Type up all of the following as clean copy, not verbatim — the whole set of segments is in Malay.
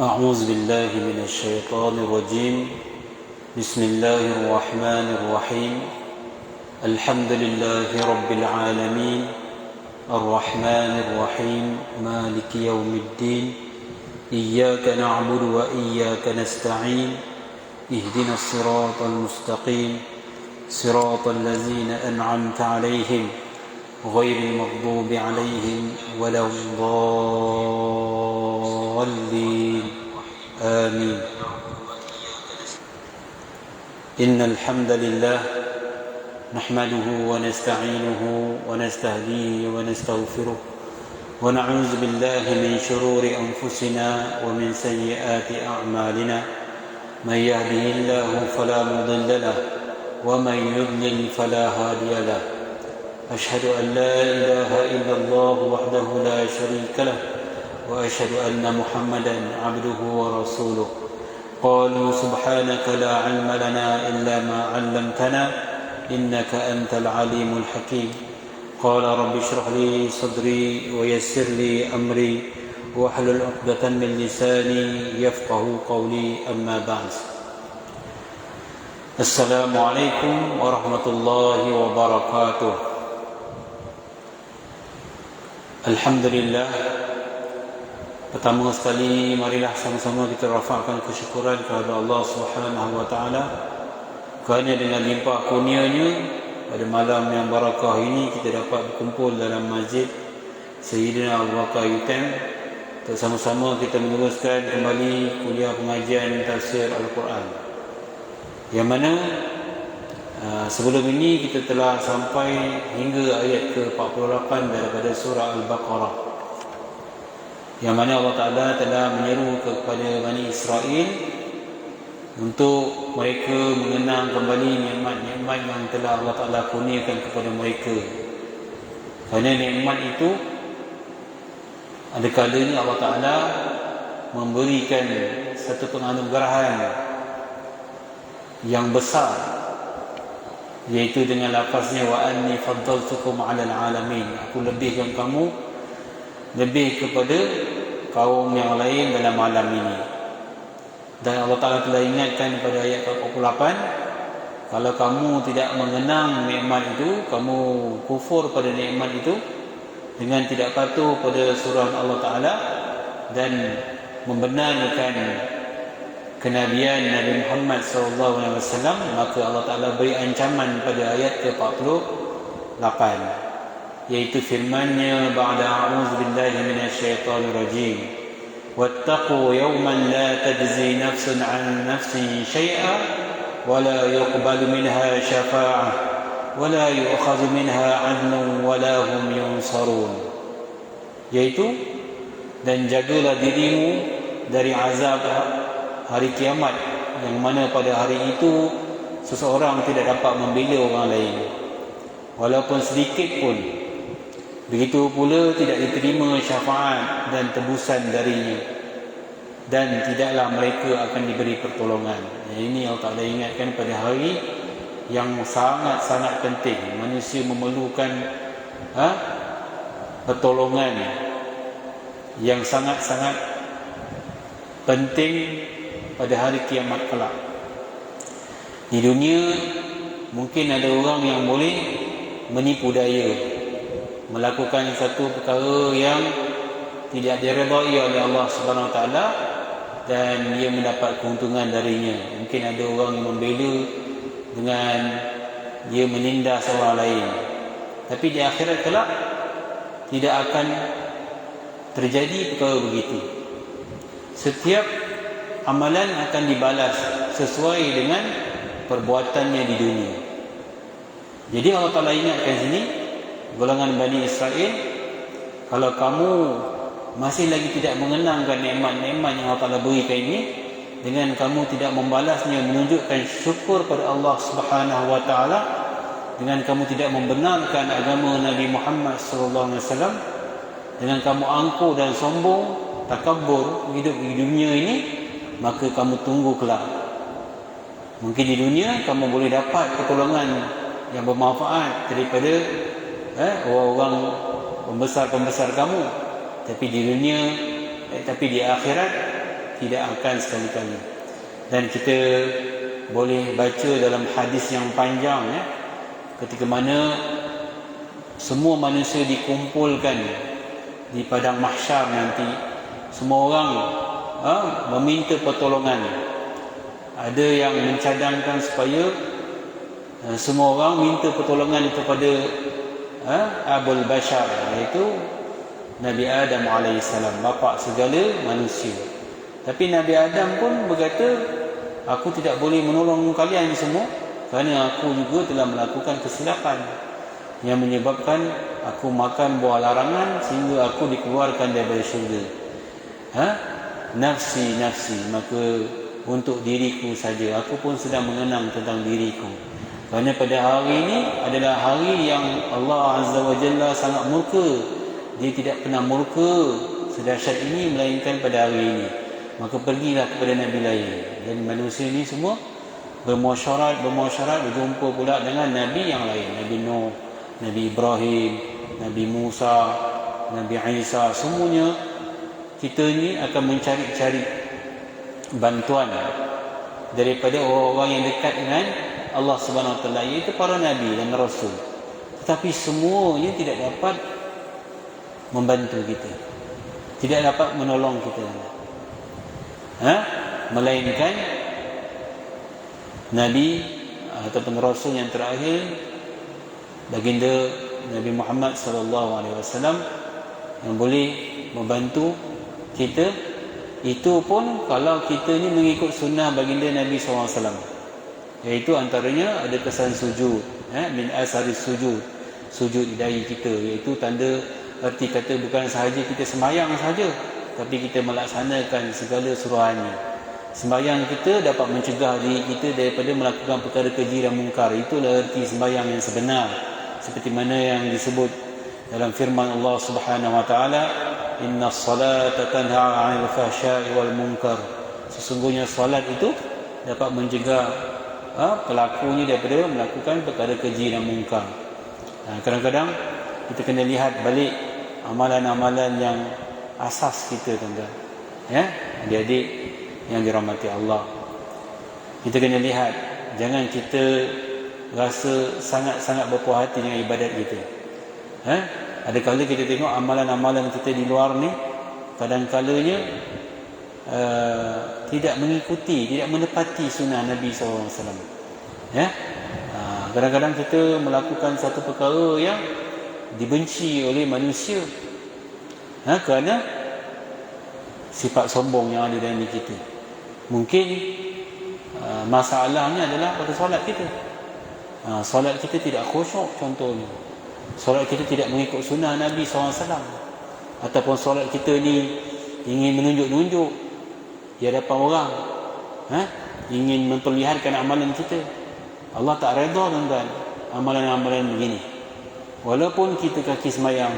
أعوذ بالله من الشيطان الرجيم. بسم الله الرحمن الرحيم. الحمد لله رب العالمين الرحمن الرحيم مالك يوم الدين إياك نعبد وإياك نستعين اهدنا الصراط المستقيم صراط الذين أنعمت عليهم غير المغضوب عليهم ولا الضالين آمين. إن الحمد لله نحمده ونستعينه ونستهديه ونستغفره ونعوذ بالله من شرور أنفسنا ومن سيئات أعمالنا. من يهده الله فلا مضل له ومن يضلل فلا هادي له. أشهد أن لا إله إلا الله وحده لا شريك له وأشهد أن محمدا عبده ورسوله. قالوا سبحانك لا علم لنا إلا ما علمتنا إنك أنت العليم الحكيم. قال رب اشرح لي صدري ويسر لي أمري واحلل عقدة من لساني يفقه قولي. أما بعد. السلام عليكم ورحمة الله وبركاته. Alhamdulillah. Pertama sekali marilah sama-sama kita rafakkan kesyukuran kepada Allah Subhanahu wa taala kerana dengan limpah kurnia-Nya pada malam yang barakah ini kita dapat berkumpul dalam masjid Sayyidina Abu Bakar UTM untuk sama-sama kita meneruskan kembali kuliah pengajian tafsir Al-Quran. Yang mana sebelum ini kita telah sampai hingga ayat ke-48 daripada surah Al-Baqarah, yang mana Allah Ta'ala telah menyeru kepada Bani Israel untuk mereka mengenang kembali nikmat-nikmat yang telah Allah Ta'ala kurniakan kepada mereka. Kerana nikmat itu ada kalanya Allah Ta'ala memberikan satu penganugerahan yang besar, iaitu dengan lafaznya wa anni faddaltukum 'alal 'alamin. Aku lebihkan kamu lebih kepada kaum yang lain dalam alam ini. Dan Allah Ta'ala telah ingatkan pada ayat 48, kalau kamu tidak mengenang nikmat itu, kamu kufur pada nikmat itu dengan tidak patuh pada surah Allah Ta'ala dan membenarkan kenabian Nabi Muhammad SAW, maka Allah Ta'ala beri ancaman pada ayat ke-48, iaitu firman-Nya ba'da a'udzu billahi minasyaitonir rajim wattaqu yawman la tajzi nafsun 'an nafsin syai'a wa la yuqbalu minha syafa'ah wa la yu'khadhu minha 'adlun wa la hum yunsarun. Iaitu, dan jagalah dirimu dari azab hari kiamat, yang mana pada hari itu seseorang tidak dapat membela orang lain walaupun sedikit pun. Begitu pula tidak diterima syafaat dan tebusan darinya, dan tidaklah mereka akan diberi pertolongan. Ini Allah Ta'ala ingatkan pada hari yang sangat-sangat penting. Manusia memerlukan pertolongan yang sangat-sangat penting pada hari kiamat kelak. Di dunia mungkin ada orang yang boleh menipu daya, melakukan satu perkara yang tidak diredai oleh Allah Subhanahu Wa Taala dan dia mendapat keuntungan darinya. Mungkin ada orang yang membela dengan dia menindas orang lain, tapi di akhirat kelak tidak akan terjadi perkara begitu. Setiap amalan akan dibalas sesuai dengan perbuatannya di dunia. Jadi Allah Ta'ala ingatkan sini golongan Bani Israel, kalau kamu masih lagi tidak mengenangkan nikmat-nikmat yang Allah Ta'ala berikan ini, dengan kamu tidak membalasnya, menunjukkan syukur pada Allah Subhanahu Wa Ta'ala, dengan kamu tidak membenarkan agama Nabi Muhammad SAW, dengan kamu angkuh dan sombong, takabur hidup di dunia ini, maka kamu tunggu kelak. Mungkin di dunia kamu boleh dapat pertolongan yang bermanfaat daripada orang-orang pembesar-pembesar kamu, tapi di dunia tapi di akhirat tidak akan sekali-kali. Dan kita boleh baca dalam hadis yang panjang, ketika mana semua manusia dikumpulkan di padang mahsyar nanti, semua orang meminta pertolongan. Ada yang mencadangkan supaya semua orang minta pertolongan kepada Abul Bashar, iaitu Nabi Adam alaihissalam, bapa segala manusia. Tapi Nabi Adam pun berkata, aku tidak boleh menolong kalian semua kerana aku juga telah melakukan kesilapan yang menyebabkan aku makan buah larangan sehingga aku dikeluarkan daripada syurga. Nafsi, maka untuk diriku saja, aku pun sedang mengenang tentang diriku. Kerana pada hari ini adalah hari yang Allah Azza wa Jalla sangat murka. Dia tidak pernah murka sedahsyat ini melainkan pada hari ini. Maka pergilah kepada Nabi lain. Dan manusia ini semua bermusyarat berjumpa pula dengan Nabi yang lain. Nabi Nuh, Nabi Ibrahim, Nabi Musa, Nabi Isa. Semuanya kita ini akan mencari-cari bantuan daripada orang-orang yang dekat dengan Allah Subhanahu Wa Taala, iaitu para Nabi dan Rasul. Tetapi semuanya tidak dapat membantu kita, tidak dapat menolong kita, melainkan Nabi ataupun Rasul yang terakhir, baginda Nabi Muhammad SAW, yang boleh membantu kita. Itu pun kalau kita ni mengikut sunnah baginda Nabi SAW, iaitu antaranya ada kesan sujud, min asari sujud di dahi kita, iaitu tanda erti kata bukan sahaja kita sembahyang saja, tapi kita melaksanakan segala suruhannya. Sembahyang kita dapat mencegah diri kita daripada melakukan perkara keji dan mungkar. Itulah erti sembahyang yang sebenar, seperti mana yang disebut dalam firman Allah Subhanahu Wa Taala, inna salata tanha 'anil fahsya'i wal munkar. Sesungguhnya salat itu dapat mencegah pelakunya daripada melakukan perkara keji dan mungkar. Kadang-kadang kita kena lihat balik amalan-amalan yang asas kita, tuan-tuan, adik-adik yang dirahmati Allah. Kita kena lihat, jangan kita rasa sangat-sangat berpuas hati dengan ibadat kita. Ada kala kita tengok amalan-amalan kita di luar ni, kadang-kalanya tidak mengikuti, tidak menepati sunnah Nabi SAW. Kadang-kadang kita melakukan satu perkara yang dibenci oleh manusia, kerana sifat sombong yang ada dalam diri kita. Mungkin masalahnya adalah pada solat kita. Solat kita tidak khusyuk contohnya. Solat kita tidak mengikut sunnah Nabi SAW. Ataupun solat kita ni ingin menunjuk-nunjuk di hadapan orang, ingin memperlihatkan amalan kita. Allah tak redha, tuan-tuan, amalan-amalan begini. Walaupun kita kaki semayang,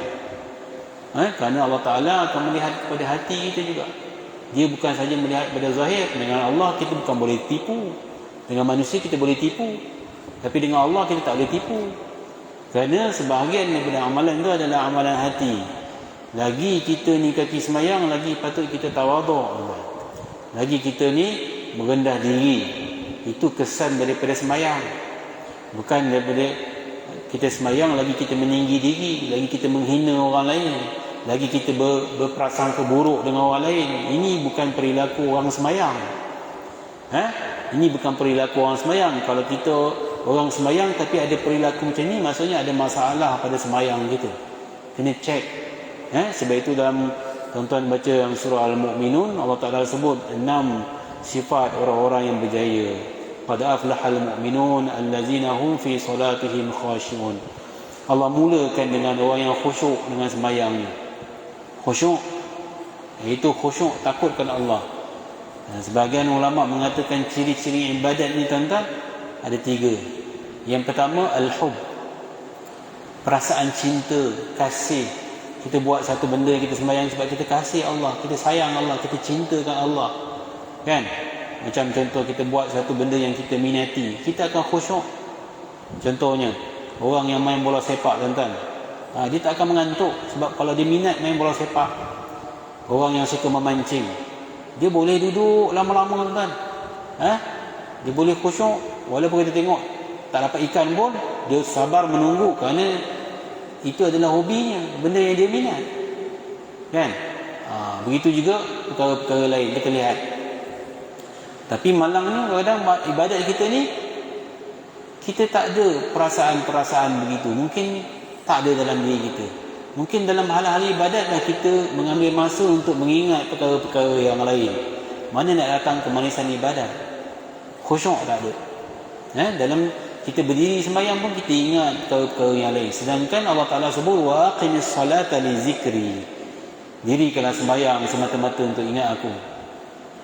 kerana Allah Ta'ala akan melihat kepada hati kita juga. Dia bukan saja melihat pada zahir. Dengan Allah kita bukan boleh tipu. Dengan manusia kita boleh tipu, tapi dengan Allah kita tak boleh tipu. Kerana sebahagian daripada amalan itu adalah amalan hati. Lagi kita ni kaki semayang, lagi patut kita tawaduk. Lagi kita ni merendah diri. Itu kesan daripada semayang. Bukan daripada kita semayang lagi kita meninggi diri, lagi kita menghina orang lain, lagi kita berprasangka buruk dengan orang lain. Ini bukan perilaku orang semayang. Ini bukan perilaku orang semayang. Kalau kita orang semayang tapi ada perilaku macam ni, maksudnya ada masalah pada semayang kita. Kena cek. Sebab itu dalam tuan-tuan baca yang surah Al-Mu'minun, Allah Ta'ala sebut 6 sifat orang-orang yang berjaya. Qad aflahal mu'minun allazina hum fi salatihim khashi'un. Allah mulakan dengan orang yang khusyuk dengan sembahyangnya. Khusyuk, iaitu khusyuk takutkan Allah. Sebahagian ulama mengatakan ciri-ciri ibadat ni, tuan-tuan, ada 3. Yang pertama, al-hub, perasaan cinta, kasih. Kita buat satu benda, kita sembahyang sebab kita kasih Allah, kita sayang Allah, kita cintakan Allah, kan? Macam contoh, kita buat satu benda yang kita minati, kita akan khusyuk. Contohnya, orang yang main bola sepak, tuan-tuan, dia tak akan mengantuk sebab kalau dia minat main bola sepak. Orang yang suka memancing, Dia boleh duduk lama-lama tuan. Dia boleh khusyuk walaupun kita tengok tak dapat ikan pun dia sabar menunggu kerana itu adalah hobinya, benda yang dia minat. Kan? Begitu juga perkara-perkara lain kita lihat. Tapi malangnya kadang ibadat kita ni kita tak ada perasaan-perasaan begitu. Mungkin tak ada dalam diri kita. Mungkin dalam hal-hal ibadatlah kita mengambil masa untuk mengingat perkara-perkara yang lain. Mana nak datang kemanisan ibadat? Khusyuk tak ada. Dalam kita berdiri sembahyang pun kita ingat perkara-perkara yang lain. Sedangkan Allah Ta'ala sebut wa aqimis salata li zikri. Dirikanlah sembahyang semata-mata untuk ingat aku.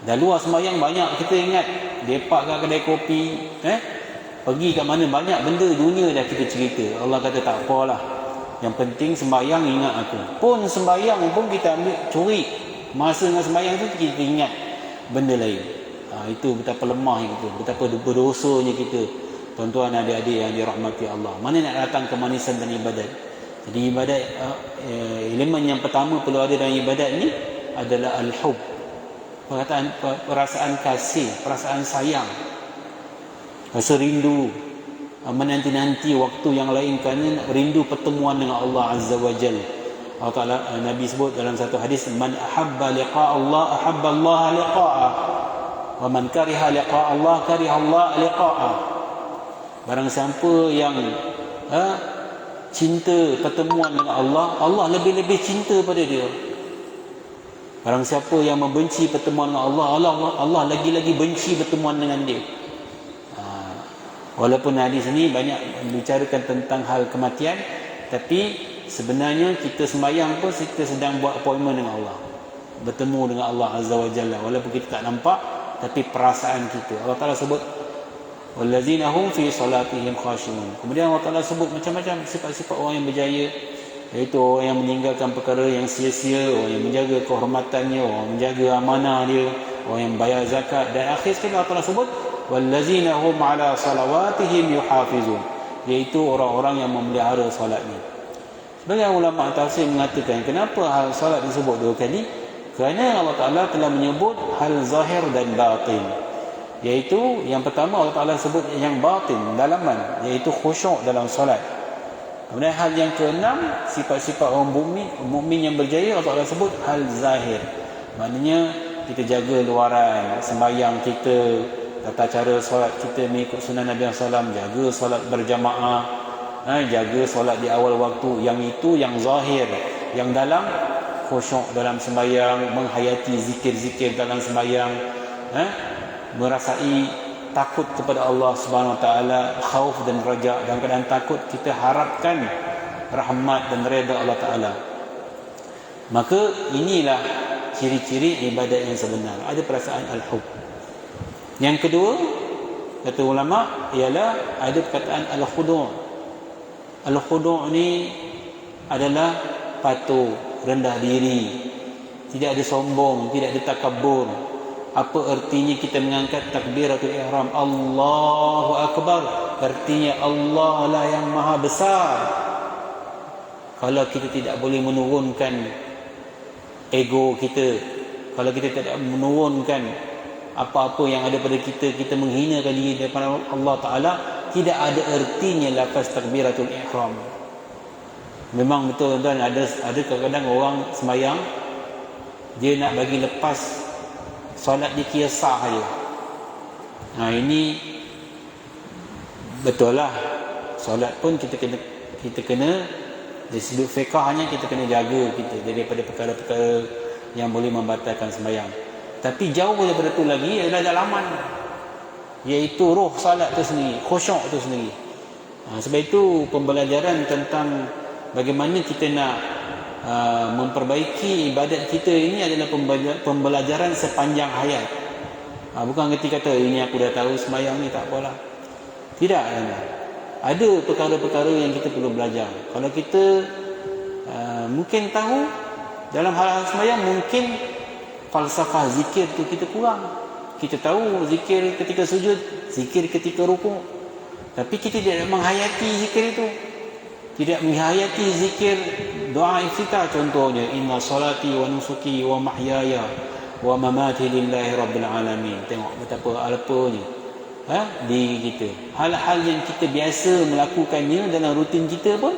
Dah luar sembahyang banyak kita ingat. Lepak kat kedai kopi, pergi kat mana banyak benda dunia dah kita cerita. Allah kata tak apalah. Yang penting sembahyang ingat aku. Pun sembahyang pun kita ambil curi. Masa dengan sembahyang tu kita ingat benda lain. Itu betapa lemahnya kita, betapa berdosanya kita. Tuan-tuan adik-adik yang dirahmati Allah. Mana nak datang kemanisan dan ibadat? Jadi ibadat, elemen yang pertama perlu ada dalam ibadat ni adalah al-hub. Perasaan kasih, perasaan sayang, rasa rindu, menanti-nanti waktu yang lain kerana rindu pertemuan dengan Allah Azza wa Jalla. Allah Ta'ala, Nabi sebut dalam satu hadis, man ahabba liqa Allah ahabba Allah liqa'ah, wa man kariha liqa Allah kariha Allah liqa'ah. Barang siapa yang cinta pertemuan dengan Allah, Allah lebih-lebih cinta pada dia. Barang siapa yang membenci pertemuan dengan Allah, Allah lagi-lagi benci pertemuan dengan dia. Walaupun hadis ini banyak membicarakan tentang hal kematian, tapi sebenarnya kita sembahyang pun kita sedang buat appointment dengan Allah, bertemu dengan Allah Azza wa Jalla. Walaupun kita tak nampak, tapi perasaan kita. Allah Ta'ala sebut wallazina hum fi salatihim khashi'un. Kemudian Allah Ta'ala sebut macam-macam sifat-sifat orang yang berjaya, iaitu orang yang meninggalkan perkara yang sia-sia, orang yang menjaga kehormatannya, orang yang menjaga amanah dia, orang yang bayar zakat. Dan akhir sekali Allah Ta'ala sebut wallazina hum ala salawatihim yuhafizun, iaitu orang-orang yang memelihara solatnya. Sebagian ulama tafsir mengatakan kenapa hal solat disebut dua kali? Kerana Allah Ta'ala telah menyebut hal zahir dan batin. Iaitu yang pertama Allah Ta'ala sebut yang batin, dalaman, iaitu khusyuk dalam solat. Kemudian hal yang keenam, sifat-sifat orang mukmin yang berjaya, Allah Ta'ala sebut hal zahir. Maknanya kita jaga luaran sembahyang kita, tata cara solat kita mengikut sunnah Nabi SAW, jaga solat berjamaah, jaga solat di awal waktu. Yang itu yang zahir. Yang dalam, khusyuk dalam sembahyang, menghayati zikir-zikir dalam sembahyang, merasai takut kepada Allah Subhanahu Wa Taala, khauf dan raja. Dalam keadaan takut kita harapkan rahmat dan redha Allah Taala. Maka inilah ciri-ciri ibadat yang sebenar, ada perasaan al-hub. Yang kedua, kata ulama, ialah ada perkataan al-khudu'. Al-khudu' ni adalah patuh, rendah diri, tidak ada sombong, tidak ada takabur. Apa artinya kita mengangkat takbiratul ihram? Allahu Akbar. Artinya Allah lah yang maha besar. Kalau kita tidak boleh menurunkan ego kita, kalau kita tidak menurunkan apa-apa yang ada pada kita, kita menghinakan diri daripada Allah Ta'ala, tidak ada artinya lafaz takbiratul ihram. Memang betul tuan, ada kadang-kadang orang sembahyang, dia nak bagi lepas solat dia kira sah saja. Ini betul lah. Solat pun kita kena dari sudut fiqahnya kita kena jaga kita daripada perkara-perkara yang boleh membatalkan sembahyang. Tapi jauh daripada itu lagi adalah dalaman, iaitu roh solat tu sendiri, khusyuk tu sendiri. Sebab itu pembelajaran tentang bagaimana kita nak memperbaiki ibadat kita ini adalah pembelajaran sepanjang hayat. Bukan ketika kata ini aku dah tahu sembahyang ni tak apalah. Tidak. Ada perkara-perkara yang kita perlu belajar. Kalau kita mungkin tahu dalam hal-hal sembahyang, mungkin falsafah zikir tu kita kurang. Kita tahu zikir ketika sujud, zikir ketika rukuk, tapi kita tidak menghayati zikir itu. Tidak menghayati zikir doa iftitah contohnya, inna salati wa nusuki wa mahyaya wa mamati lillahi rabbil alamin. Tengok betapa alpanya diri kita. Hal-hal yang kita biasa melakukannya dalam rutin kita pun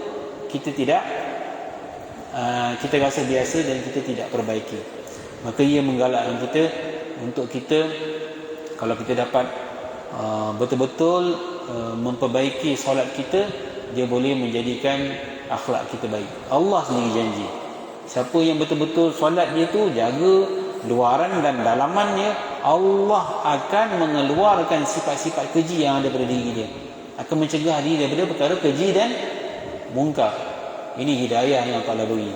kita tidak kita rasa biasa dan kita tidak perbaiki. Maka ia menggalakkan kita untuk kita, kalau kita dapat betul-betul memperbaiki solat kita, dia boleh menjadikan akhlak kita baik. Allah sendiri janji, siapa yang betul-betul solat dia tu jaga luaran dan dalamannya, Allah akan mengeluarkan sifat-sifat keji yang ada pada diri dia, akan mencegah diri daripada perkara keji dan mungkar. Ini hidayah yang Allah beri.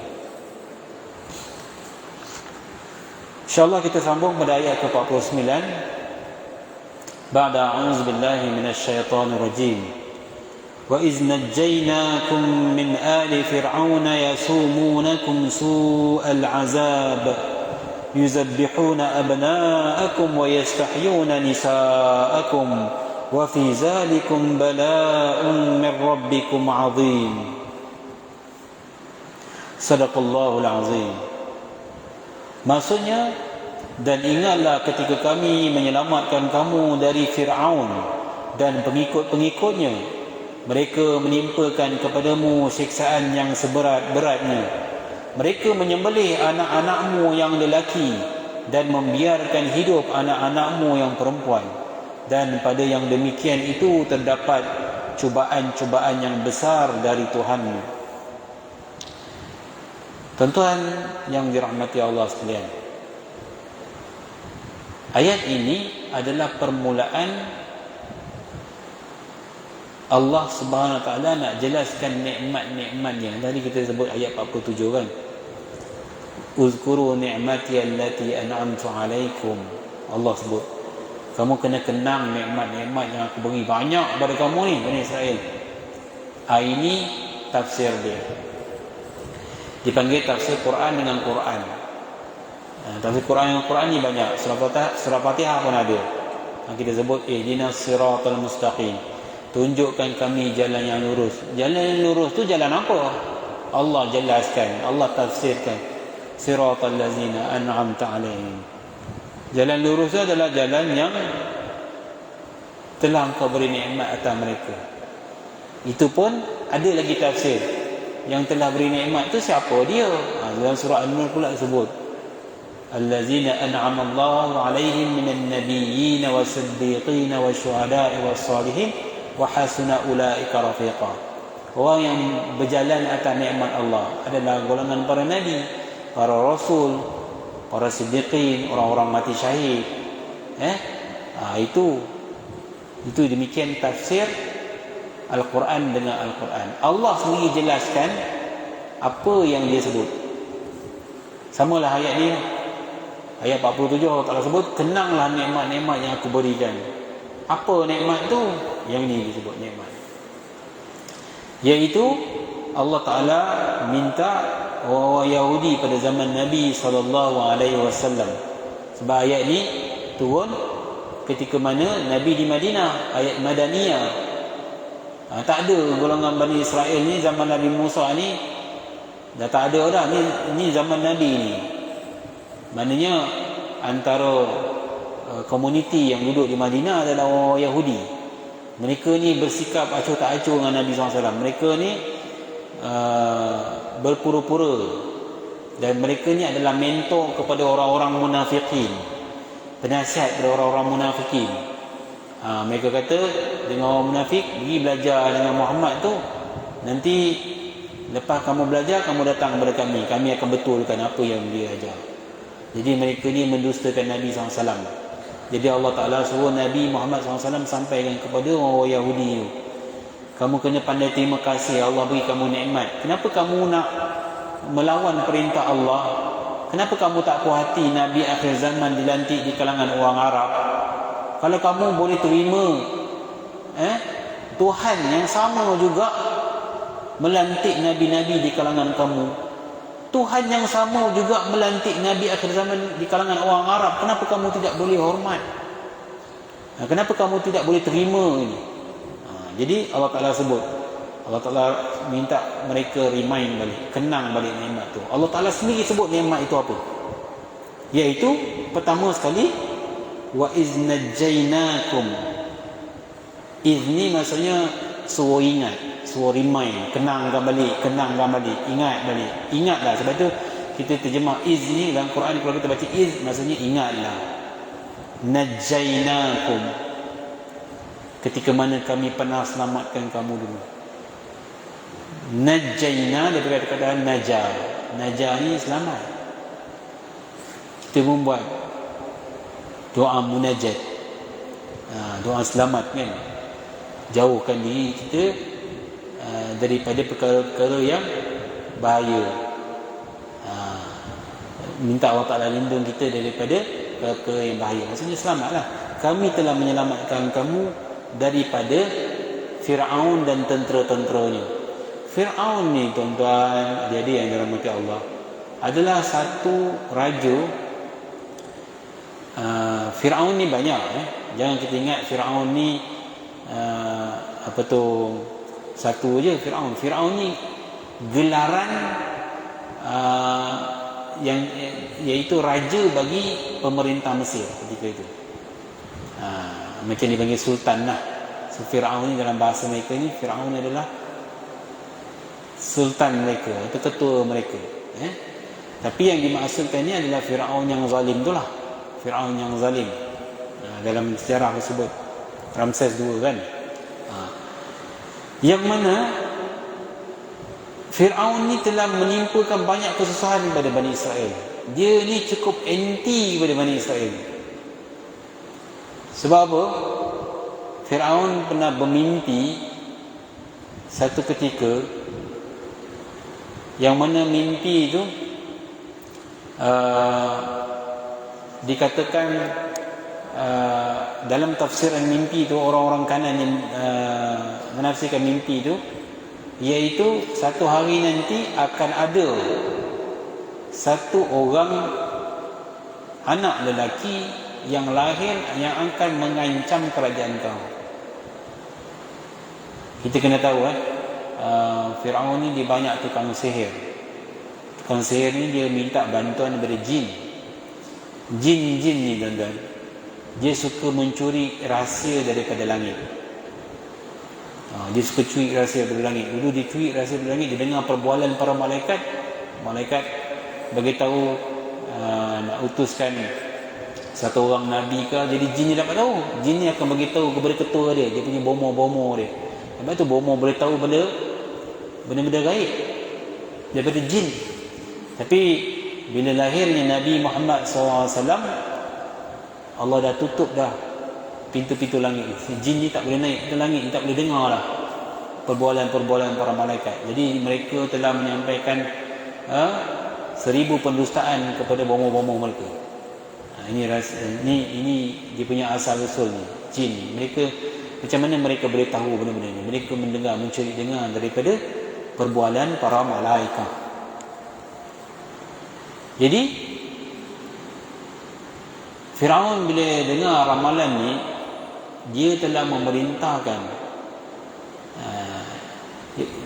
InsyaAllah kita sambung pada ayat ke-49. Ba'da a'udzu billahi minasyaitonir rajim. Wa iz najjaynakum min ali fir'auna yasumunakum su'al 'azab yuzabbihuna abna'akum wa yastahyuna nisa'akum wa fi zalikum bala'un min rabbikum 'azim. Sadaqallahul 'azim. Maksudnya, dan ingatlah ketika kami menyelamatkan kamu dari Fir'aun dan pengikut-pengikutnya. Mereka menimpakan kepadamu siksaan yang seberat-beratnya. Mereka menyembelih anak-anakmu yang lelaki dan membiarkan hidup anak-anakmu yang perempuan. Dan pada yang demikian itu terdapat cubaan-cubaan yang besar dari Tuhanmu. Tuan-tuan yang dirahmati Allah sekalian, ayat ini adalah permulaan Allah Subhanahu Wa Taala nak jelaskan nikmat-nikmatnya. Tadi kita sebut ayat 47 kan, uzkuru ni'mati allati an'amtu alaikum. Allah sebut, kamu kena kenang nikmat-nikmat yang aku beri banyak pada kamu ni, Bani Israel. Ini tafsir dia, dipanggil tafsir Quran dengan Quran. Tafsir Quran dengan Quran ni banyak. Surah Fatihah pun ada. Kita sebut ihdinas siratal mustaqim, tunjukkan kami jalan yang lurus. Jalan yang lurus tu jalan apa? Allah jelaskan, Allah tafsirkan, siratal ladzina an'amta alaihim. Jalan lurus tu adalah jalan yang telah Engkau beri nikmat atas mereka. Itu pun ada lagi tafsir, yang telah beri nikmat itu siapa dia? Dalam surah An-Nur pula sebut, allazina an'ama Allahu 'alaihim minan nabiyyin was-siddiqin wasyuhada'i was-salihin wa hasuna ulaika rafiqa. Orang yang berjalan atas nikmat Allah adalah golongan para nabi, para rasul, para siddiqin, orang-orang mati syahid. Itu demikian tafsir Al-Quran dengan Al-Quran. Allah sendiri jelaskan apa yang dia sebut. Samalah ayat ni, ayat 47 Allah Ta'ala sebut, kenanglah nikmat-nikmat yang aku berikan. Apa nikmat tu? Yang ni disebut nikmat, iaitu Allah Ta'ala minta orang Yahudi pada zaman Nabi SAW. Sebab ayat ni turun ketika mana Nabi di Madinah, ayat Madaniyah. Tak ada golongan Bani Israel ni zaman Nabi Musa ni, dah tak ada dah. Ni zaman Nabi ni. Maknanya antara komuniti yang duduk di Madinah adalah orang Yahudi. Mereka ni bersikap acuh tak acuh dengan Nabi SAW. Mereka ni berpura-pura, dan mereka ni adalah mentor kepada orang-orang munafikin, penasihat kepada orang-orang munafikin. Mereka kata dengan orang munafik, pergi belajar dengan Muhammad tu, nanti lepas kamu belajar, kamu datang kepada kami akan betulkan apa yang dia ajar. Jadi mereka ni mendustakan Nabi SAW. Jadi Allah Ta'ala suruh Nabi Muhammad SAW sampaikan kepada orang Yahudi tu, kamu kena pandai terima kasih, Allah beri kamu nikmat. Kenapa kamu nak melawan perintah Allah? Kenapa kamu tak puas hati Nabi akhir zaman dilantik di kalangan orang Arab? Kalau kamu boleh terima Tuhan yang sama juga melantik Nabi-Nabi di kalangan kamu, Tuhan yang sama juga melantik Nabi akhir zaman di kalangan orang Arab, kenapa kamu tidak boleh hormat? Kenapa kamu tidak boleh terima ini? Jadi Allah Ta'ala sebut, Allah Ta'ala minta mereka kenang balik nikmat tu. Allah Ta'ala sendiri sebut nikmat itu apa? Iaitu pertama sekali, wa iznajjainakum. Izni maksudnya suruh ingat, suruh remind, kenangkan balik, ingatlah. Sebab tu kita terjemah izni dalam Quran. Kalau kita baca iz, maksudnya ingatlah. Najjainakum, ketika mana kami pernah selamatkan kamu dulu. Najjaina daripada kata naja. Naja ni selamat. Kita membuat doa munajat, doa selamat kan, jauhkan diri kita daripada perkara-perkara yang bahaya. Minta Allah Ta'ala lindung kita daripada perkara yang bahaya. Maksudnya selamatlah. Kami telah menyelamatkan kamu daripada Fir'aun dan tentera-tenteranya. Fir'aun ni tuan-tuan, jadi yang dirahmati Allah, adalah satu raja. Fir'aun ni banyak. Jangan kita ingat Fir'aun ni satu je Fir'aun. Fir'aun ni gelaran yang iaitu raja bagi pemerintah Mesir ketika itu. Macam dipanggil sultan lah. So, Fir'aun ni dalam bahasa mereka ni, Fir'aun adalah sultan mereka, itu ketua mereka. Tapi yang dimaksudkan ni adalah Fir'aun yang zalim tu lah. Fir'aun yang zalim. Dalam sejarah tersebut Ramses II kan. Yang mana Fir'aun ni telah menimpakan banyak kesusahan kepada Bani Israel. Dia ni cukup anti kepada Bani Israel. Sebab apa? Fir'aun pernah bermimpi satu ketika, yang mana mimpi itu dikatakan dalam tafsiran mimpi itu, orang-orang kanan yang menafsirkan mimpi itu, iaitu satu hari nanti akan ada satu orang anak lelaki yang lahir yang akan mengancam kerajaan kau. Kita kena tahu Fir'aun ni dia banyak tukang sihir. Tukang sihir ni dia minta bantuan daripada jin. Jin-jin ni tuan-tuan, dia suka mencuri rahsia daripada langit. Dia suka curi rahsia daripada langit. Dulu dia curi rahsia daripada langit, dia dengar perbualan para malaikat. Malaikat beritahu nak utuskan satu orang nabi ke. Jadi jin ni dapat tahu. Jin ni akan beritahu kepada ketua dia, dia punya bomo-bomo dia. Sebab tu bomo boleh tahu benda-benda gaib daripada jin. Tapi bila lahirnya Nabi Muhammad SAW, Allah dah tutup dah pintu-pintu langit. Jin ni tak boleh naik ke langit, tak boleh dengar lah perbualan-perbualan para malaikat. Jadi mereka telah menyampaikan 1000 pendustaan kepada bomo-bomo mereka. Ini dia punya asal usul ni, jin ni. Mereka, macam mana mereka boleh tahu benda-benda ni? Mereka mendengar, mencuri dengar daripada perbualan para malaikat. Jadi Firaun bila dengar ramalan ni, dia telah memerintahkan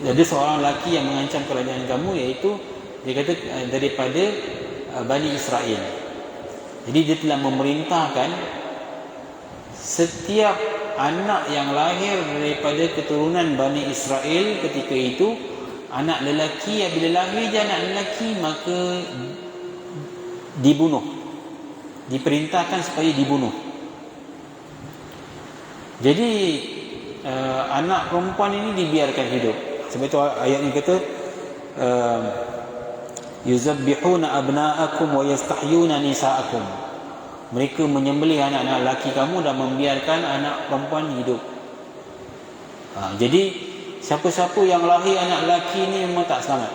ada seorang lelaki yang mengancam kerajaan kamu, iaitu dia kata daripada Bani Israel. Jadi dia telah memerintahkan setiap anak yang lahir daripada keturunan Bani Israel ketika itu, anak lelaki, bila lahir je anak lelaki, maka dibunuh. Diperintahkan supaya dibunuh. Jadi anak perempuan ini dibiarkan hidup. Sebab itu ayat ini kata yuzabbihuna abna'akum wa yastahyuna nisa'akum. Mereka menyembelih anak-anak lelaki kamu dan membiarkan anak perempuan hidup. Jadi siapa-siapa yang lahir anak lelaki ni memang tak selamat,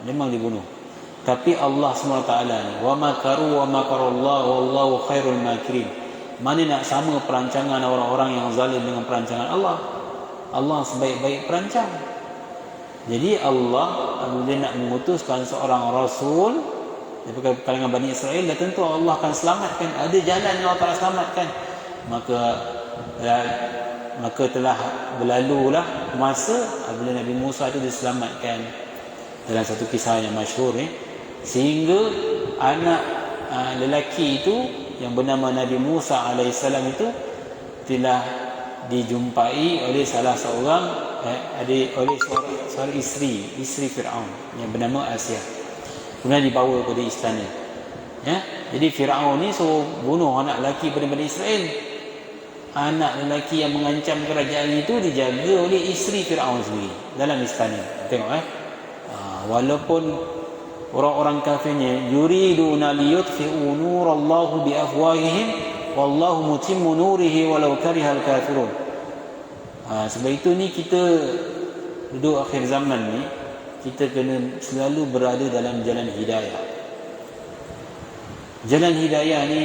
memang dibunuh. Tapi Allah SWT ni, wa makaru wa makarullah wallahu khairul makirin. Mana nak sama perancangan orang-orang yang zalim dengan perancangan Allah? Allah sebaik-baik perancang. Jadi Allah apabila nak mengutuskan seorang rasul daripada kalangan Bani Israel, dah tentu Allah akan selamatkan. Ada jalan yang Allah akan selamatkan. Maka telah berlalulah masa apabila Nabi Musa itu diselamatkan dalam satu kisah yang masyhur sehingga anak lelaki itu yang bernama Nabi Musa alaihissalam itu telah dijumpai oleh salah seorang oleh seorang isteri Firaun yang bernama Asia. Kemudian dibawa kepada istana. Ya, jadi Firaun ni suruh bunuh anak lelaki daripada Israel. Anak lelaki yang mengancam kerajaan itu dijaga oleh isteri Firaun sendiri dalam istana. Tengok walaupun orang-orang kafirnya yuriduna liyutfi'u nurallahu biafwahihim wallahu mutimmu nurihi walau karihal kafirun. Sebab itu ni kita duduk akhir zaman ni, kita kena selalu berada dalam jalan hidayah. Jalan hidayah ni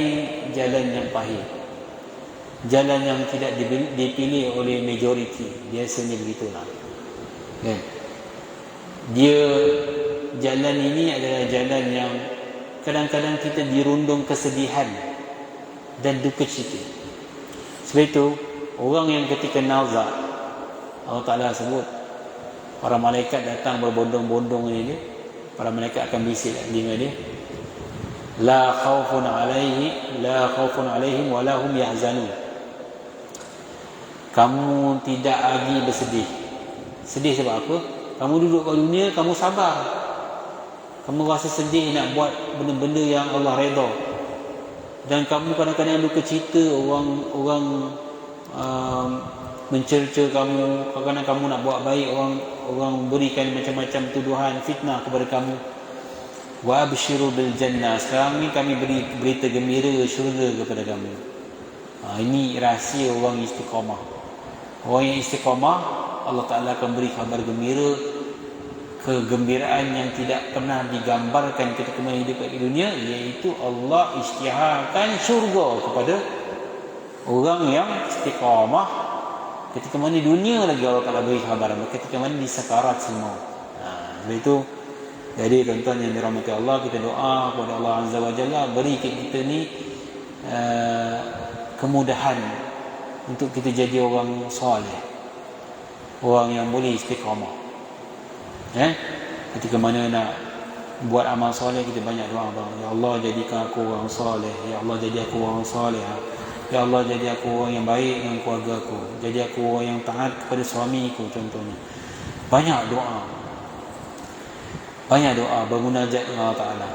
jalan yang pahit, jalan yang tidak dipilih oleh majoriti. Biasanya begitulah, kan? Jalan ini adalah jalan yang kadang-kadang kita dirundung kesedihan dan duka cita. Sebab itu orang yang ketika nazak, Allah Ta'ala sebut para malaikat datang berbondong-bondong ini dia, para malaikat akan bisik dalam telinga dia, la khaufun alaihim wa la hum yahzanun. Kamu tidak lagi bersedih. Sedih sebab apa? Kamu duduk kat dunia, kamu sabar. Kamu rasa sedih nak buat benda-benda yang Allah redha. Dan kamu kadang-kadang duka cita, orang mencerca kamu. Kadang-kadang kamu nak buat baik, orang berikan macam-macam tuduhan, fitnah kepada kamu. Wa abshiru bil jannah. Sekarang ni kami beri berita gembira syurga kepada kamu. Ini rahsia orang istiqamah. Orang yang istiqamah, Allah Ta'ala akan beri kabar gembira, kegembiraan yang tidak pernah digambarkan ketika mana hidup di dunia, iaitu Allah isytiharkan syurga kepada orang yang istiqamah ketika mana di dunia lagi. Allah Ta'ala beri kabar ketika mana di sakarat semua. Sebab itu, jadi tuan-tuan yang dirahmati Allah, kita doa kepada Allah Azza wa Jalla, beri kita ni kemudahan untuk kita jadi orang soleh, orang yang boleh istiqamah. Ketika mana nak buat amal soleh, kita banyak doa, ya Allah jadikan aku orang soleh, ya Allah jadi aku orang soleh, ya Allah jadi aku orang yang baik dengan keluarga aku, jadi aku orang yang taat kepada suamiku. Contohnya banyak doa bermunajat dengan Allah Ta'ala.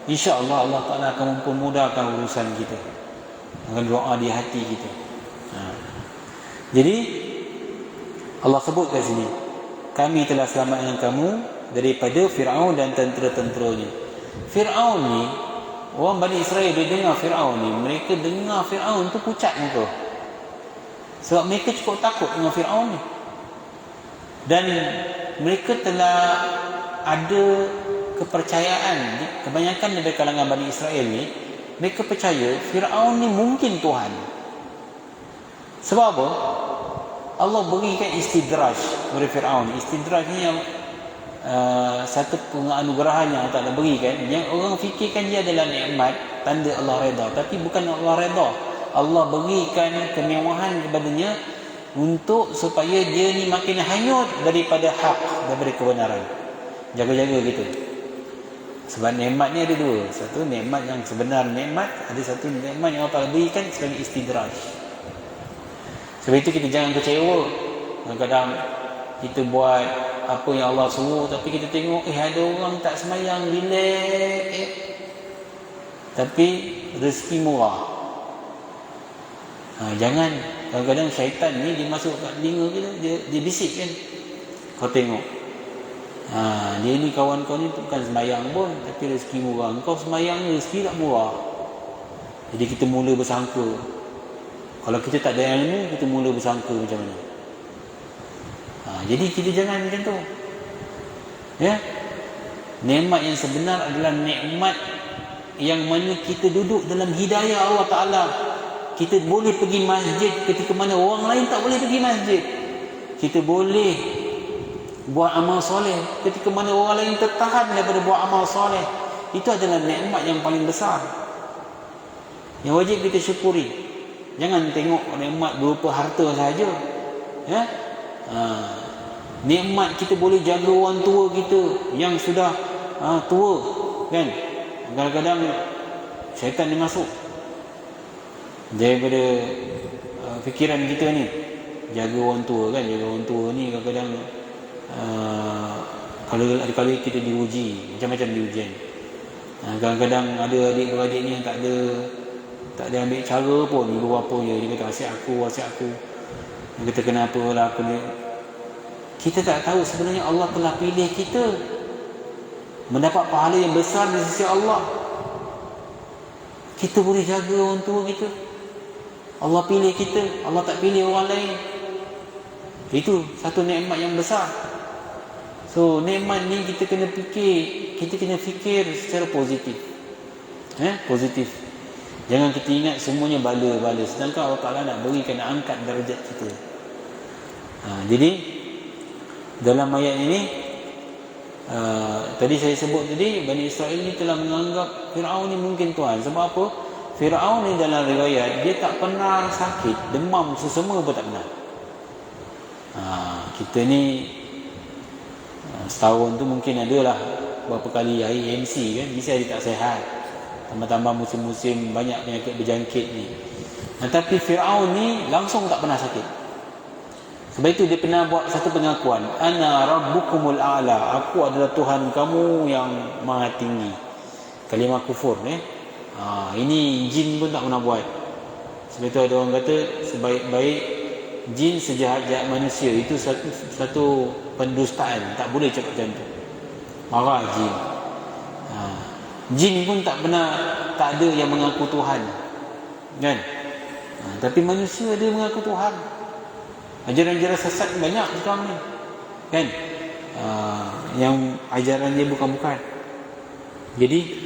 InsyaAllah Allah Ta'ala akan mempermudahkan urusan kita dengan doa di hati kita. Jadi Allah sebut kat sini, kami telah selamatkan kamu daripada Firaun dan tentera-tenteranya. Firaun ni, orang Bani Israel dia dengar Firaun ni, mereka dengar Firaun tu pucat muka. Sebab mereka cukup takut dengan Firaun ni. Dan mereka telah ada kepercayaan, kebanyakan dari kalangan Bani Israel ni, mereka percaya Firaun ni mungkin Tuhan. Sebab apa? Allah berikan istidraj kepada Firaun. Istidraj ni yang satu penganugerahan yang Allah Ta'ala berikan, yang orang fikirkan dia adalah nikmat, tanda Allah redha, tapi bukan Allah redha. Allah berikan kemewahan kepadanya untuk supaya dia ni makin hanyut daripada hak, daripada kebenaran. Jaga-jaga gitu. Sebab nikmat ni ada dua. Satu nikmat yang sebenar nikmat, ada satu nikmat yang Allah Ta'ala berikan sebagai istidraj. Sebab itu kita jangan kecewa. Kadang-kadang kita buat apa yang Allah suruh, tapi kita tengok ada orang tak semayang, relax, tapi rezeki murah. Jangan. Kadang-kadang syaitan ni dia masuk kat telinga kita, dia bisik kan. Kau tengok, dia ni kawan kau ni bukan semayang pun, tapi rezeki murah. Kau semayang rezeki tak murah. Jadi kita mula bersangka. Kalau kita tak ada ilmu, kita mula bersangka macam mana. Jadi kita jangan macam tu. Ya. Nikmat yang sebenar adalah nikmat yang mana kita duduk dalam hidayah Allah Ta'ala. Kita boleh pergi masjid ketika mana orang lain tak boleh pergi masjid. Kita boleh buat amal soleh ketika mana orang lain tertahan daripada buat amal soleh. Itu adalah nikmat yang paling besar, yang wajib kita syukuri. Jangan tengok nikmat berupa harta sahaja. Ya? Nikmat kita boleh jaga orang tua kita yang sudah tua, kan? Kadang-kadang syaitan dia masuk daripada fikiran kita ni. Jaga orang tua kan, jaga orang tua ni kadang-kadang kalau ada kali kita diuji, macam-macam diujian. Kadang-kadang ada adik-beradik ni yang tak ada ambil cara pun, ibu bapa dia kata asyik aku. Dia kata kenapa lah aku ni. Kita tak tahu sebenarnya Allah telah pilih kita mendapat pahala yang besar di sisi Allah. Kita boleh jaga orang tua kita. Allah pilih kita, Allah tak pilih orang lain. Itu satu nikmat yang besar. So nikmat ni kita kena fikir secara positif. Positif. Jangan kita ingat semuanya bala-bala, sedangkan Allah Ta'ala nak berikan, nak angkat darjat kita. Jadi dalam ayat ini tadi saya sebut tadi, Bani Israel ni telah menganggap Fir'aun ni mungkin Tuhan. Sebab apa? Fir'aun ni dalam riwayat dia tak pernah sakit, demam, sesama pun tak pernah. Kita ni setahun tu mungkin adalah berapa kali hari MC kan, mesti ada tak sihat, tambah-tambah musim-musim banyak penyakit berjangkit ni. Tapi Fir'aun ni langsung tak pernah sakit. Sebab itu dia pernah buat satu pengakuan, ana rabbukumul a'la, aku adalah Tuhan kamu yang maha tinggi. Kalimah kufur ini jin pun tak pernah buat. Sebab itu ada orang kata sebaik-baik jin sejahat-jahat manusia. Itu satu pendustaan, tak boleh cakap macam tu. Marah jin. Jin pun tak ada yang mengaku Tuhan kan. Tapi manusia ada mengaku Tuhan. Ajaran-ajaran sesat banyak sekarang ni kan, yang ajaran dia bukan-bukan. Jadi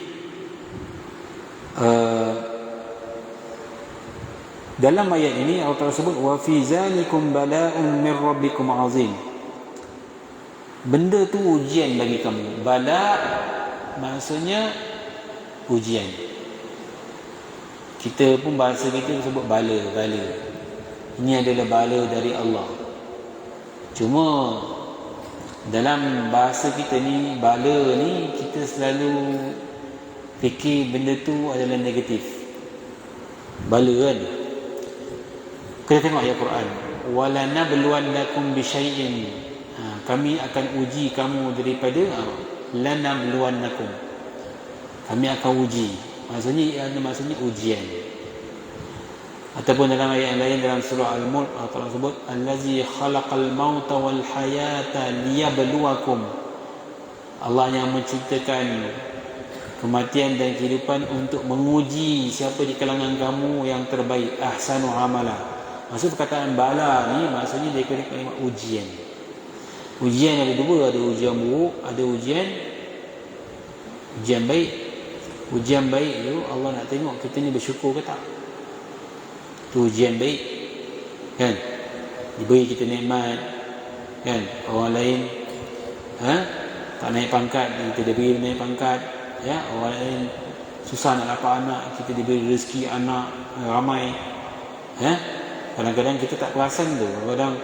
dalam ayat ini Allah Ta'ala sebut wa fi zalikum bala'un min rabbikum azim. Benda tu ujian bagi kamu. Bala maksudnya ujian. Kita pun bahasa kita sebut bala. Ini adalah bala dari Allah. Cuma dalam bahasa kita ni, bala ni kita selalu fikir benda tu adalah negatif. Bala kan. Kita tengok ayat Quran. Walanabluwannakum bisyai'in. Kami akan uji kamu daripada lanabluwannakum. Kami akan uji. Maksudnya ujian. Ataupun dalam ayat lain dalam surah Al-Mulk Allah Ta'ala sebut allazi khalaqal mauta wal hayata liyabluwakum. Allah yang menciptakan kematian dan kehidupan untuk menguji siapa di kalangan kamu yang terbaik, ahsanu amala. Maksud perkataan bala ni maksudnya dia kalimat ujian. Ujian ada dua, ada ujian buruk, ada ujian baik. Ujian baik tu Allah nak tengok kita ni bersyukur ke tak. Tu ujian baik kan, diberi kita nikmat kan. Orang lain tak naik pangkat, kita diberi naik pangkat ya. Orang lain susah nak dapat anak, kita diberi rezeki anak ramai ya. Kadang-kadang kita tak perasan tu. Kadang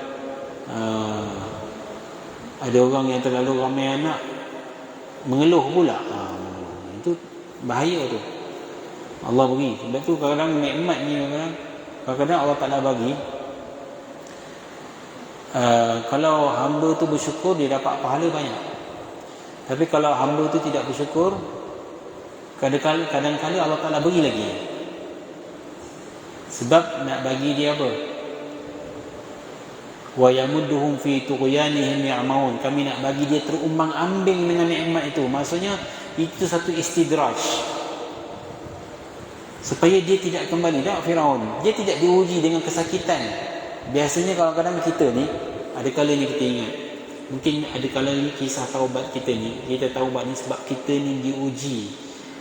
ada orang yang terlalu ramai anak mengeluh pula. Itu bahaya tu. Allah beri. Sebab tu kadang-kadang nikmat ni kadang-kadang Allah Ta'ala bagi, kalau hamba tu bersyukur dia dapat pahala banyak. Tapi kalau hamba tu tidak bersyukur, kadang-kadang Allah Ta'ala bagi lagi. Sebab nak bagi dia apa? Wa yamudduhum fi tughyanihim ya'maun. Kami nak bagi dia terumbang-ambing dengan nikmat itu. Maksudnya itu satu istidraj, supaya dia tidak kembali. Tak, Firaun dia tidak diuji dengan kesakitan. Biasanya kadang-kadang kita ni ada kalanya kita ingat, mungkin ada kalanya kisah taubat kita ni, kita taubat ni sebab kita ni diuji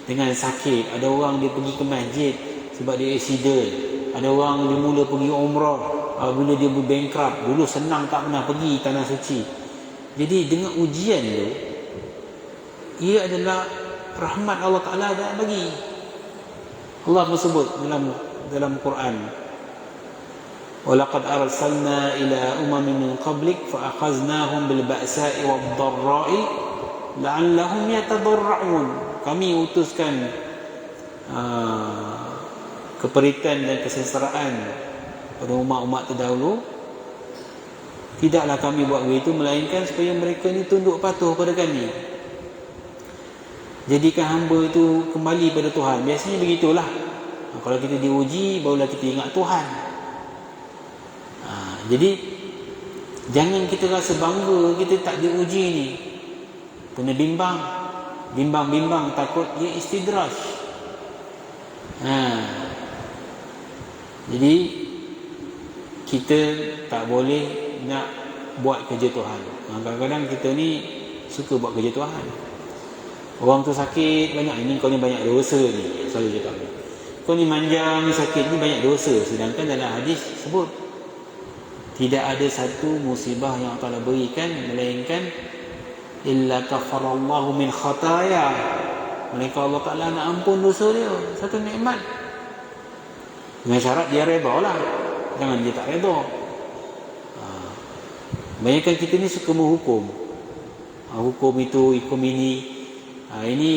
dengan sakit. Ada orang dia pergi ke masjid sebab dia accident. Ada orang dia mula pergi umrah bila dia bankrupt. Dulu senang tak pernah pergi tanah suci. Jadi dengan ujian tu, ia adalah rahmat Allah Ta'ala dah bagi. Allah bersebut dalam Quran, walaqad arsalna ila umamin min qablik fa akhadnahum bil ba'sa'i wad dharra'i la'allahum yatadarra'un. Kami utuskan keperitan dan kesengsaraan pada umat-umat terdahulu, tidaklah kami buat begitu melainkan supaya mereka ni tunduk patuh pada kami, jadikan hamba itu kembali pada Tuhan. Biasanya begitulah. Kalau kita diuji, barulah kita ingat Tuhan. Jadi jangan kita rasa bangga kita tak diuji ni. Kena bimbang, takut dia istidraj. Jadi kita tak boleh nak buat kerja Tuhan. Kadang-kadang kita ni suka buat kerja Tuhan. Orang tu sakit banyak, ini kau ni banyak dosa ni, selalu cakap. Kau ni manjang, ni sakit ni banyak dosa. Sedangkan dalam hadis sebut tidak ada satu musibah yang Allah berikan melainkan illa kafarallahu min khataya, melainkan Allah Ta'ala nak ampun dosa dia. Satu nikmat, dengan syarat dia redha lah, jangan dia tak redha. Banyak kita ni suka menghukum, hukum itu, hukum ini. Ini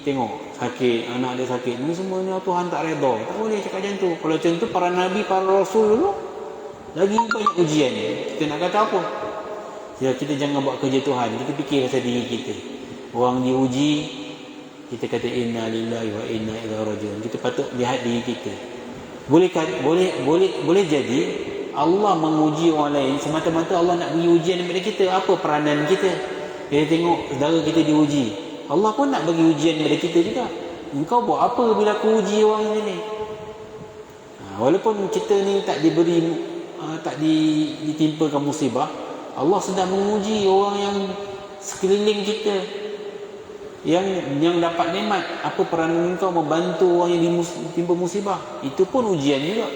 tengok sakit, anak dia sakit, ni semua ni Tuhan tak redha. Tak boleh cakap macam tu. Kalau macam tu para nabi, para rasul dulu lagi banyak ujian. Kita nak kata apa? Kita jangan buat kerja Tuhan. Kita fikir pasal diri kita. Orang diuji, kita kata inna lillahi wa inna ilaihi raji'un. Kita patut lihat diri kita. Boleh jadi Allah menguji orang lain semata-mata Allah nak bagi ujian kepada kita. Apa peranan kita? Kita tengok saudara kita diuji, Allah pun nak bagi ujian kepada kita juga. Engkau buat apa bila aku uji orang ini? Walaupun kita ni tak diberi, tak ditimpakan musibah, Allah sedang menguji orang yang sekeliling kita, yang dapat nikmat. Apa peranan engkau membantu orang yang ditimpa musibah? Itu pun ujian juga.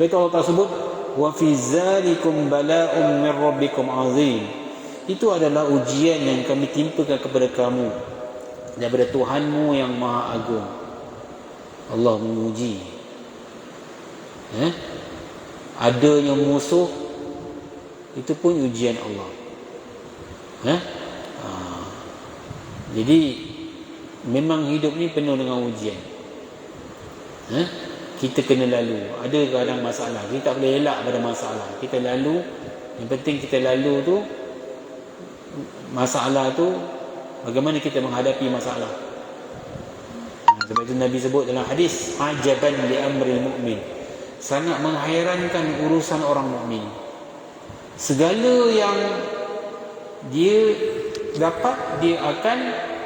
Betul Allah Ta'ala sebut, wa fi zalikum bala'um min rabbikum azim. Itu adalah ujian yang kami timpakan kepada kamu daripada Tuhanmu yang Maha Agung. Allah menguji. Adanya musuh itu pun ujian Allah. Jadi memang hidup ni penuh dengan ujian. Kita kena lalu. Ada kadang masalah, kita tak boleh elak pada masalah. Kita lalu. Yang penting kita lalu tu, masalah tu, bagaimana kita menghadapi masalah. Sebab itu Nabi sebut dalam hadis, ajaban li amril mu'min, sangat menghairankan urusan orang mukmin. Segala yang dia dapat, dia akan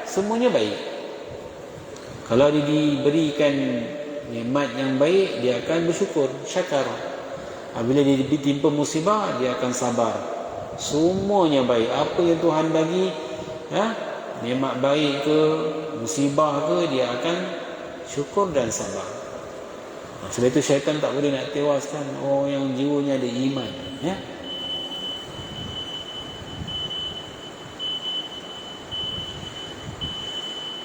semuanya baik. Kalau dia diberikan nikmat yang baik, dia akan bersyukur, syakar. Apabila dia ditimpa musibah, dia akan sabar. Semuanya baik. Apa yang Tuhan bagi, nikmat baik ke, musibah ke, dia akan syukur dan sabar. Sebab itu syaitan tak boleh nak tewaskan orang yang jiwanya ada iman.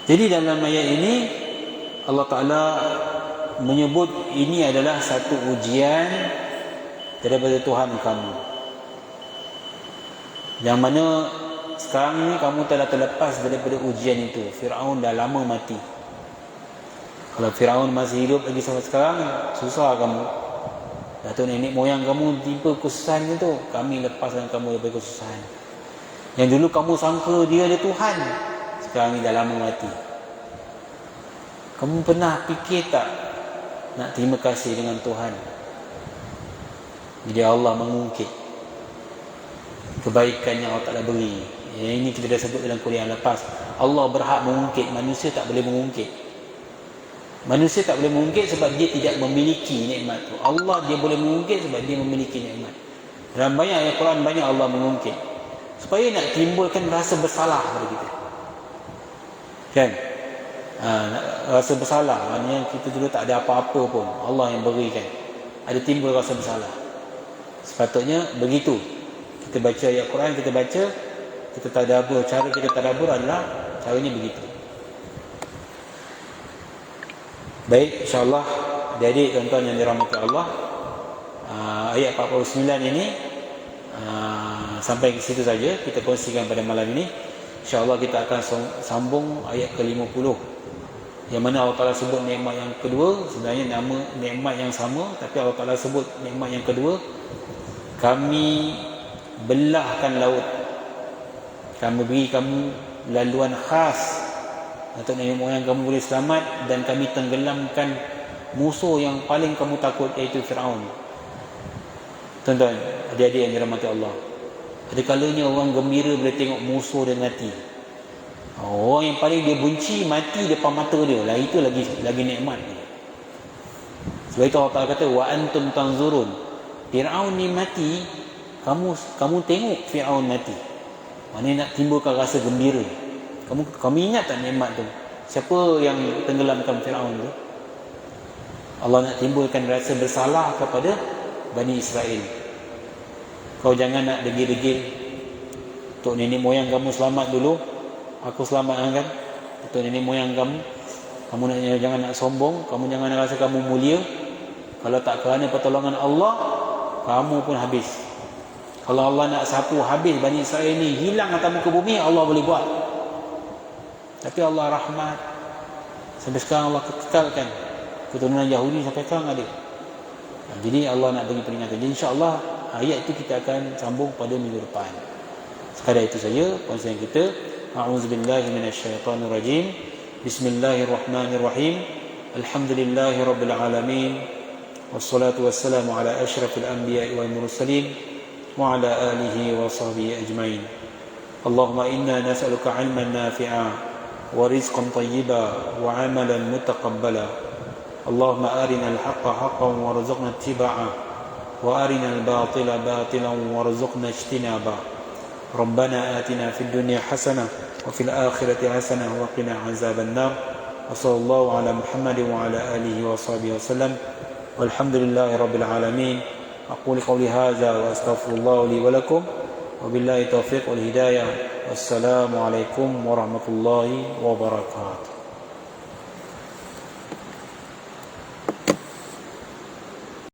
Jadi dalam ayat ini Allah Ta'ala menyebut ini adalah satu ujian daripada Tuhan kamu, yang mana sekarang ni kamu telah terlepas daripada ujian itu. Firaun dah lama mati. Kalau Firaun masih hidup lagi sampai sekarang, susah kamu. Datuk nenek moyang kamu timpa kesusahan itu, kami lepaskan kamu daripada kesusahan. Yang dulu kamu sangka dia ada Tuhan, sekarang ni dah lama mati. Kamu pernah fikir tak nak terima kasih dengan Tuhan bila Allah mengungkit kebaikan yang Allah Ta'ala beri? Ini kita dah sebut dalam kuliah lepas. Allah berhak mengungkit, manusia tak boleh mengungkit. Manusia tak boleh mengungkit sebab dia tidak memiliki nikmat tu. Allah dia boleh mengungkit sebab dia memiliki nikmat. Dalam banyak ayat Quran, banyak Allah mengungkit supaya nak timbulkan rasa bersalah pada kita. Kan? Rasa bersalah, maknanya kita dulu tak ada apa-apa pun, Allah yang berikan. Ada timbul rasa bersalah. Sepatutnya begitu. Kita baca ayat Quran, kita baca, kita tadabbur. Cara kita tadabbur adalah caranya begitu. Baik, insyaAllah adik-adik tuan-tuan yang dirahmati Allah, ayat 49 ini sampai ke situ saja kita kongsikan pada malam ini. InsyaAllah kita akan sambung ayat ke-50 Yang mana Allah Ta'ala sebut nikmat yang kedua, sebenarnya nama nikmat yang sama, tapi Allah Ta'ala sebut nikmat yang kedua, kami belahkan laut, kami beri kamu laluan khas untuk nenek moyang kamu boleh selamat, dan kami tenggelamkan musuh yang paling kamu takut, iaitu Fir'aun. Tuan-tuan, adik-adik yang dirahmati Allah, ada kalanya orang gembira bila tengok musuh dia mati. Orang yang paling dia benci mati depan mata dia lah, itu lagi nikmat. Sebab itu Allah Ta'ala kata wa antum tanzurun, Fir'aun ni mati, kamu tengok Fir'aun mati. Mana nak timbulkan rasa gembira. Kamu ingat tak nikmat tu? Siapa yang tenggelamkan Fir'aun tu? Allah nak timbulkan rasa bersalah kepada Bani Israel. Kau jangan nak degil-degil, untuk nenek moyang kamu selamat dulu, aku selamat kan? Untuk nenek moyang kamu jangan nak sombong, kamu jangan nak rasa kamu mulia. Kalau tak kerana pertolongan Allah, kamu pun habis. Kalau Allah nak sapu habis Bani Israel ni, hilang atas muka bumi, Allah boleh buat. Tapi Allah rahmat, sampai sekarang Allah kekalkan keturunan Yahudi sampai sekarang ada. Jadi Allah nak bagi peringatan. Jadi insya-Allah ayat itu kita akan sambung pada minggu depan. Sekadar itu saja perkongsian kita. A'udzubillahi minasyaitonirrajim. Bismillahirrahmanirrahim. Alhamdulillahirabbil alamin. Wassalatu wassalamu ala asyrafil anbiya'i wal mursalin wa ala alihi wa sahbihi ajmain. Allahumma inna nas'aluka 'ilman nafi'a wa rizqan thayyiban wa 'amalan mutaqabbala. اللهم أرنا الحق حقا وارزقنا اتباعه وأرنا الباطل باطلا وارزقنا اجتنابه ربنا آتنا في الدنيا حسنة وفي الآخرة حسنة وقنا عذاب النار وصلى الله على محمد وعلى آله وصحبه وسلم والحمد لله رب العالمين. أقول قولي هذا وأستغفر الله لي ولكم وبالله التوفيق والهداية والسلام عليكم ورحمة الله وبركاته.